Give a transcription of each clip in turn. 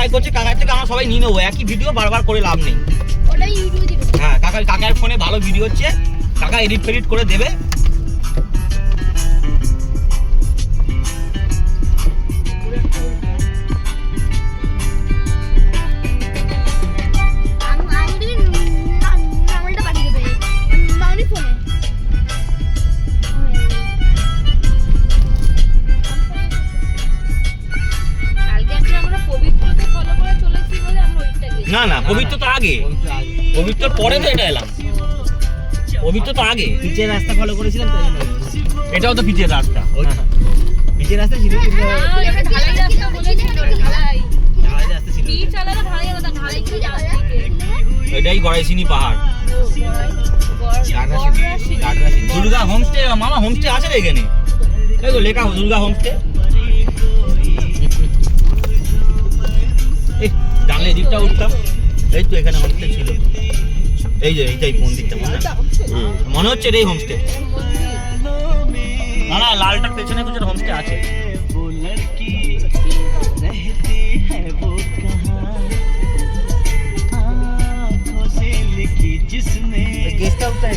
কাকাই করছে, কাকার থেকে আমরা সবাই নিয়ে নেবো, একই ভিডিও বারবার করে লাভ নেই। হ্যাঁ কাকার ফোনে ভালো ভিডিও হচ্ছে, কাকা এডিট ফেডিট করে দেবে। না না পবিত্র তো আগে, পবিত্র পরে তো এটা এলাম, পবিত্র তো আগে। পিচের রাস্তা ফলো করেছিলাম তাই জন্য। এটাও তো পিচের রাস্তা, পিচের রাস্তা ছিল কিন্তু ঢালাই রাস্তা বলেছিল, ঢালাই ঢালাই রাস্তা ছিল। পিচ আলাদা ঢালাই আলাদা, ঢালাই ছিল এটাই গড়াইছিনি পাহাড়। গাডরা ছিল। দুর্গা হোমস্টে, মামা হোমস্টে আছে রে এখানে, এই তো লেখা দুর্গা হোমস্টে। এই জানলে এদিকটা উঠতাম, এই তো এখানে হোমস্টে ছিল, এই যে এইটাই মন্দিরটা মনে হচ্ছে এটাই হোমস্টে। না না লালটার পেছনে কিছু হোমস্টে আছে। গেস্ট হাউসটা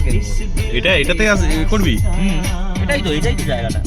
এটাতে করবি? এটাই তো জায়গাটা।